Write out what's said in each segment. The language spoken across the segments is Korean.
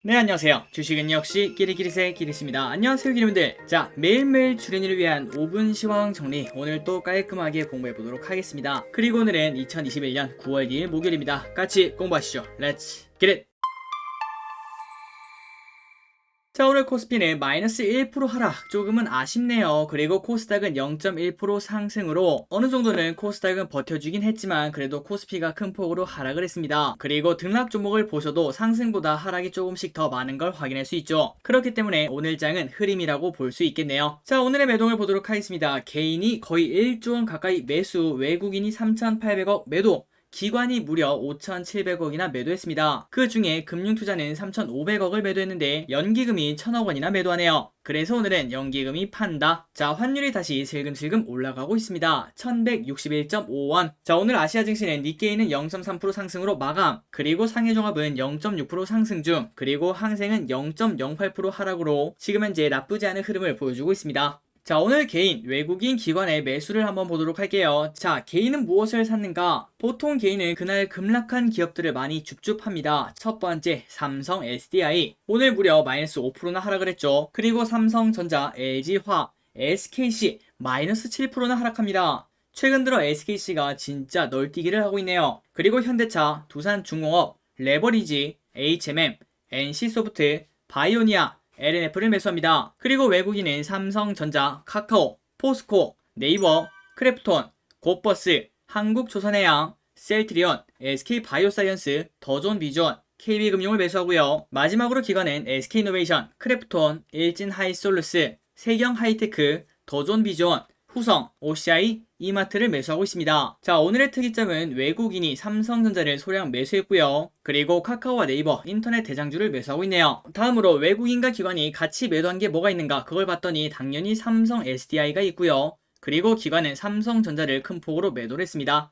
네, 안녕하세요. 주식은 역시 끼리끼리새 끼리씨입니다. 안녕하세요, 끼리분들. 자, 매일매일 주린이를 위한 5분 시황 정리, 오늘 또 깔끔하게 공부해보도록 하겠습니다. 그리고 오늘은 2021년 9월 2일 목요일입니다. 같이 공부하시죠. Let's get it! 자, 오늘 코스피는 마이너스 1% 하락, 조금은 아쉽네요. 그리고 코스닥은 0.1% 상승으로 어느 정도는 코스닥은 버텨주긴 했지만 그래도 코스피가 큰 폭으로 하락을 했습니다. 그리고 등락 종목을 보셔도 상승보다 하락이 조금씩 더 많은 걸 확인할 수 있죠. 그렇기 때문에 오늘 장은 흐림이라고 볼 수 있겠네요. 자, 오늘의 매동을 보도록 하겠습니다. 개인이 거의 1조 원 가까이 매수, 외국인이 3,800억 매도, 기관이 무려 5,700억이나 매도했습니다. 그 중에 금융투자는 3,500억을 매도했는데 연기금이 1,000억 원이나 매도하네요. 그래서 오늘은 연기금이 판다. 자, 환율이 다시 슬금슬금 올라가고 있습니다. 1161.5원. 자, 오늘 아시아 증시는 니케이는 0.3% 상승으로 마감, 그리고 상해종합은 0.6% 상승 중, 그리고 항생은 0.08% 하락으로 지금 현재 나쁘지 않은 흐름을 보여주고 있습니다. 자, 오늘 개인, 외국인 기관의 매수를 한번 보도록 할게요. 자, 개인은 무엇을 샀는가? 보통 개인은 그날 급락한 기업들을 많이 줍줍합니다. 첫 번째, 삼성 SDI. 오늘 무려 마이너스 5%나 하락을 했죠. 그리고 삼성전자, LG화학, SKC 마이너스 7%나 하락합니다. 최근 들어 SKC가 진짜 널뛰기를 하고 있네요. 그리고 현대차, 두산중공업, 레버리지, HMM, NC소프트, 바이오니아, LNF를 매수합니다. 그리고 외국인은 삼성전자, 카카오, 포스코, 네이버, 크래프톤, 곧버스, 한국조선해양, 셀트리온, SK바이오사이언스, 더존비전, KB금융을 매수하고요. 마지막으로 기관은 SK이노베이션, 크래프톤, 일진하이솔루스, 세경하이테크, 더존비전, 후성, OCI, 이마트를 매수하고 있습니다. 자, 오늘의 특이점은 외국인이 삼성전자를 소량 매수했고요. 그리고 카카오와 네이버, 인터넷 대장주를 매수하고 있네요. 다음으로 외국인과 기관이 같이 매도한 게 뭐가 있는가, 그걸 봤더니 당연히 삼성 SDI가 있고요. 그리고 기관은 삼성전자를 큰 폭으로 매도를 했습니다.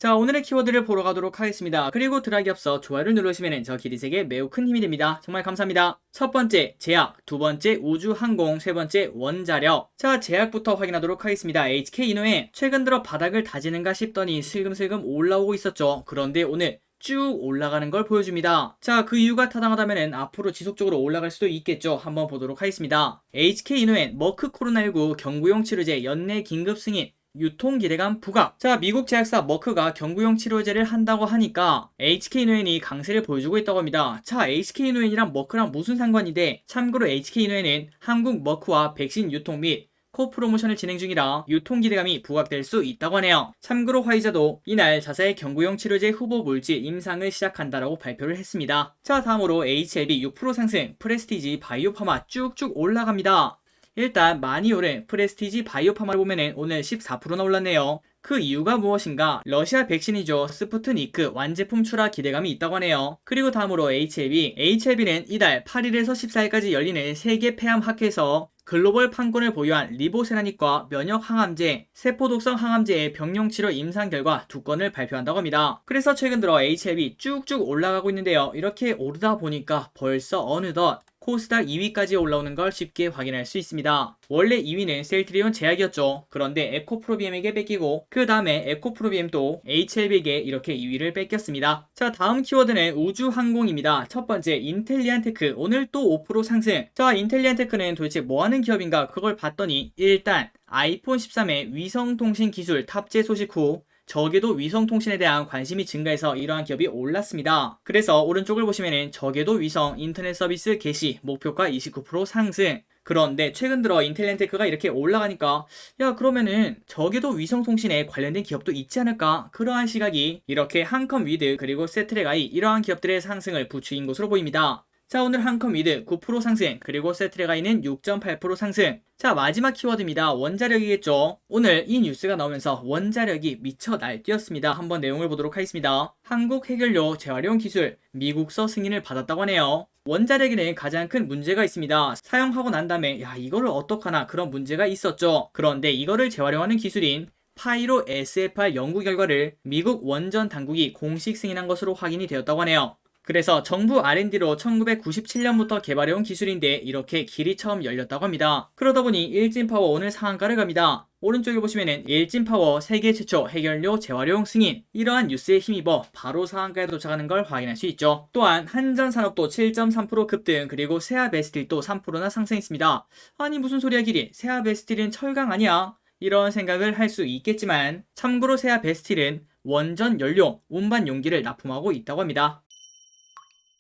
자, 오늘의 키워드를 보러 가도록 하겠습니다. 그리고 들어가기 앞서 좋아요를 누르시면 저 기리색에 매우 큰 힘이 됩니다. 정말 감사합니다. 첫 번째, 제약, 두 번째, 우주항공, 세 번째, 원자력. 자, 제약부터 확인하도록 하겠습니다. HK이노에 최근 들어 바닥을 다지는가 싶더니 슬금슬금 올라오고 있었죠. 그런데 오늘 쭉 올라가는 걸 보여줍니다. 자, 그 이유가 타당하다면 앞으로 지속적으로 올라갈 수도 있겠죠. 한번 보도록 하겠습니다. HK이노엔 머크 코로나19 경구용 치료제 연내 긴급 승인, 유통기대감 부각. 자, 미국 제약사 머크가 경구용 치료제를 한다고 하니까 HK노엔이 강세를 보여주고 있다고 합니다. 자, HK노엔이랑 머크랑 무슨 상관인데, 참고로 HK노엔은 한국 머크와 백신 유통 및 코프로모션을 진행 중이라 유통기대감이 부각될 수 있다고 하네요. 참고로 화이자도 이날 자사의 경구용 치료제 후보 물질 임상을 시작한다라고 발표를 했습니다. 자, 다음으로 HLB 6% 상승, 프레스티지 바이오파마 쭉쭉 올라갑니다. 일단 많이 오른 프레스티지 바이오파마를 보면은 오늘 14%나 올랐네요. 그 이유가 무엇인가? 러시아 백신이죠. 스푸트니크 완제품 출하 기대감이 있다고 하네요. 그리고 다음으로 HLB는 이달 8일에서 14일까지 열리는 세계 폐암 학회에서 글로벌 판권을 보유한 리보세라닉과 면역 항암제, 세포독성 항암제의 병용 치료 임상 결과 2건을 발표한다고 합니다. 그래서 최근 들어 HLB 쭉쭉 올라가고 있는데요. 이렇게 오르다 보니까 벌써 어느덧 코스닥 2위까지 올라오는 걸 쉽게 확인할 수 있습니다. 원래 2위는 셀트리온 제약이었죠. 그런데 에코프로비엠에게 뺏기고 그 다음에 에코프로비엠도 HLB에게 이렇게 2위를 뺏겼습니다. 자, 다음 키워드는 우주항공입니다. 첫 번째, 인텔리안테크 오늘 또 5% 상승. 자, 인텔리안테크는 도대체 뭐하는 기업인가, 그걸 봤더니 일단 아이폰 13의 위성통신 기술 탑재 소식 후 저궤도 위성통신에 대한 관심이 증가해서 이러한 기업이 올랐습니다. 그래서 오른쪽을 보시면은 저궤도 위성 인터넷 서비스 개시 목표가 29% 상승. 그런데 최근 들어 인텔리안테크가 이렇게 올라가니까 야, 그러면은 저궤도 위성통신에 관련된 기업도 있지 않을까, 그러한 시각이 이렇게 한컴위드 그리고 세트랙아이 이러한 기업들의 상승을 부추긴 것으로 보입니다. 자, 오늘 한컴위드 9% 상승, 그리고 세트랙아이는 6.8% 상승. 자, 마지막 키워드입니다. 원자력이겠죠. 오늘 이 뉴스가 나오면서 원자력이 미쳐 날뛰었습니다. 한번 내용을 보도록 하겠습니다. 한국 해결료 재활용 기술 미국서 승인을 받았다고 하네요. 원자력에는 가장 큰 문제가 있습니다. 사용하고 난 다음에 야, 이거를 어떡하나, 그런 문제가 있었죠. 그런데 이거를 재활용하는 기술인 파이로 SFR 연구 결과를 미국 원전 당국이 공식 승인한 것으로 확인이 되었다고 하네요. 그래서 정부 R&D로 1997년부터 개발해온 기술인데 이렇게 길이 처음 열렸다고 합니다. 그러다 보니 일진파워 오늘 상한가를 갑니다. 오른쪽에 보시면은 일진파워 세계 최초 해결료 재활용 승인, 이러한 뉴스에 힘입어 바로 상한가에 도착하는 걸 확인할 수 있죠. 또한 한전산업도 7.3% 급등, 그리고 세아베스틸도 3%나 상승했습니다. 아니 무슨 소리야 길이, 세아베스틸은 철강 아니야? 이런 생각을 할 수 있겠지만 참고로 세아베스틸은 원전 연료, 운반 용기를 납품하고 있다고 합니다.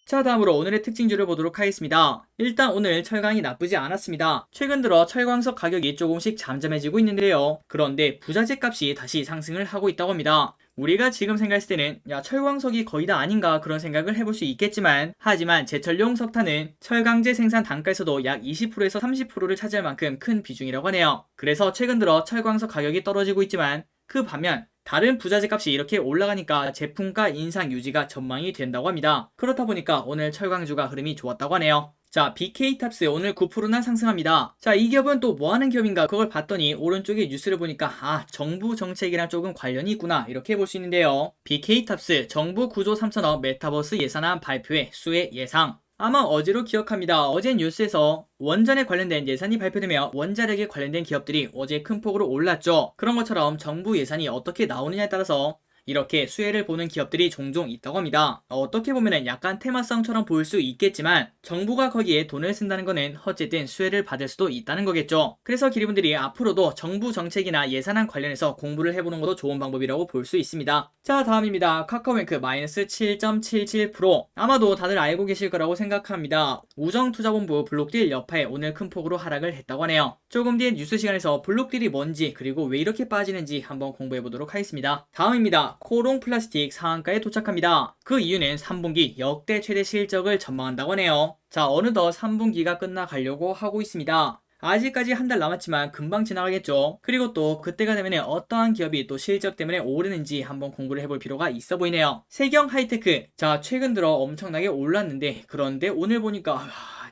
자, 다음으로 오늘의 특징주를 보도록 하겠습니다. 일단 오늘 철강이 나쁘지 않았습니다. 최근 들어 철광석 가격이 조금씩 잠잠해지고 있는데요. 그런데 부자재 값이 다시 상승을 하고 있다고 합니다. 우리가 지금 생각했을 때는 야 철광석이 거의 다 아닌가 그런 생각을 해볼 수 있겠지만, 하지만 제철용 석탄은 철강제 생산 단가에서도 약 20%에서 30%를 차지할 만큼 큰 비중이라고 하네요. 그래서 최근 들어 철광석 가격이 떨어지고 있지만 그 반면 다른 부자재 값이 이렇게 올라가니까 제품가 인상 유지가 전망이 된다고 합니다. 그렇다 보니까 오늘 철강주가 흐름이 좋았다고 하네요. 자, BK탑스 오늘 9%나 상승합니다. 자, 이 기업은 또 뭐하는 기업인가 그걸 봤더니 오른쪽에 뉴스를 보니까 아, 정부 정책이랑 조금 관련이 있구나 이렇게 볼 수 있는데요. BK탑스 정부 9조 3천억 메타버스 예산안 발표회 수혜 예상. 아마 어제로 기억합니다. 어제 뉴스에서 원전에 관련된 예산이 발표되며 원자력에 관련된 기업들이 어제 큰 폭으로 올랐죠. 그런 것처럼 정부 예산이 어떻게 나오느냐에 따라서 이렇게 수혜를 보는 기업들이 종종 있다고 합니다. 어떻게 보면 약간 테마성처럼 보일 수 있겠지만 정부가 거기에 돈을 쓴다는 거는 어쨌든 수혜를 받을 수도 있다는 거겠죠. 그래서 기리분들이 앞으로도 정부 정책이나 예산안 관련해서 공부를 해보는 것도 좋은 방법이라고 볼 수 있습니다. 자, 다음입니다. 카카오뱅크 마이너스 7.77%. 아마도 다들 알고 계실 거라고 생각합니다. 우정투자본부 블록딜 여파에 오늘 큰 폭으로 하락을 했다고 하네요. 조금 뒤에 뉴스 시간에서 블록딜이 뭔지 그리고 왜 이렇게 빠지는지 한번 공부해 보도록 하겠습니다. 다음입니다. 코롱 플라스틱 상한가에 도착합니다. 그 이유는 3분기 역대 최대 실적을 전망한다고 하네요. 자, 어느덧 3분기가 끝나가려고 하고 있습니다. 아직까지 한 달 남았지만 금방 지나가겠죠. 그리고 또 그때가 되면 어떠한 기업이 또 실적 때문에 오르는지 한번 공부를 해볼 필요가 있어 보이네요. 세경 하이테크, 자 최근 들어 엄청나게 올랐는데 그런데 오늘 보니까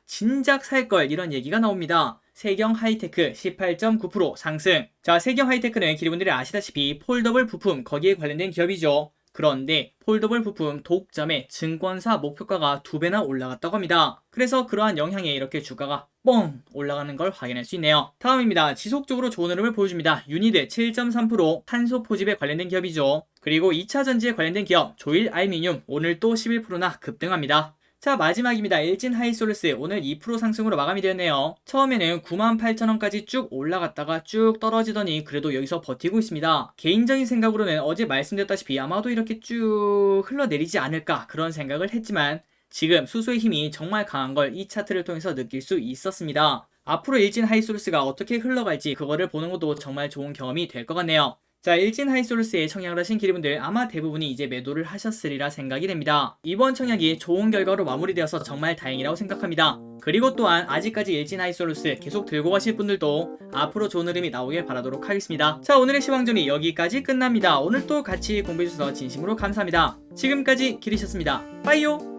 진작 살걸 이런 얘기가 나옵니다. 세경 하이테크 18.9% 상승. 자, 세경 하이테크는 기리분들이 아시다시피 폴더블 부품 거기에 관련된 기업이죠. 그런데 폴더블 부품 독점의 증권사 목표가가 2배나 올라갔다고 합니다. 그래서 그러한 영향에 이렇게 주가가 뻥 올라가는 걸 확인할 수 있네요. 다음입니다. 지속적으로 좋은 흐름을 보여줍니다. 유니드 7.3% 탄소 포집에 관련된 기업이죠. 그리고 2차 전지에 관련된 기업 조일 알미늄 오늘 또 11%나 급등합니다. 자, 마지막입니다. 일진 하이솔루스 오늘 2% 상승으로 마감이 되었네요. 처음에는 98,000원까지 쭉 올라갔다가 쭉 떨어지더니 그래도 여기서 버티고 있습니다. 개인적인 생각으로는 어제 말씀드렸다시피 아마도 이렇게 쭉 흘러내리지 않을까 그런 생각을 했지만 지금 수소의 힘이 정말 강한 걸 이 차트를 통해서 느낄 수 있었습니다. 앞으로 일진 하이솔루스가 어떻게 흘러갈지 그거를 보는 것도 정말 좋은 경험이 될 것 같네요. 자, 일진 하이솔루스에 청약을 하신 기리분들 아마 대부분이 이제 매도를 하셨으리라 생각이 됩니다. 이번 청약이 좋은 결과로 마무리되어서 정말 다행이라고 생각합니다. 그리고 또한 아직까지 일진 하이솔루스 계속 들고 가실 분들도 앞으로 좋은 흐름이 나오길 바라도록 하겠습니다. 자, 오늘의 시황전이 여기까지 끝납니다. 오늘 또 같이 공부해주셔서 진심으로 감사합니다. 지금까지 기리셨습니다. 빠이요!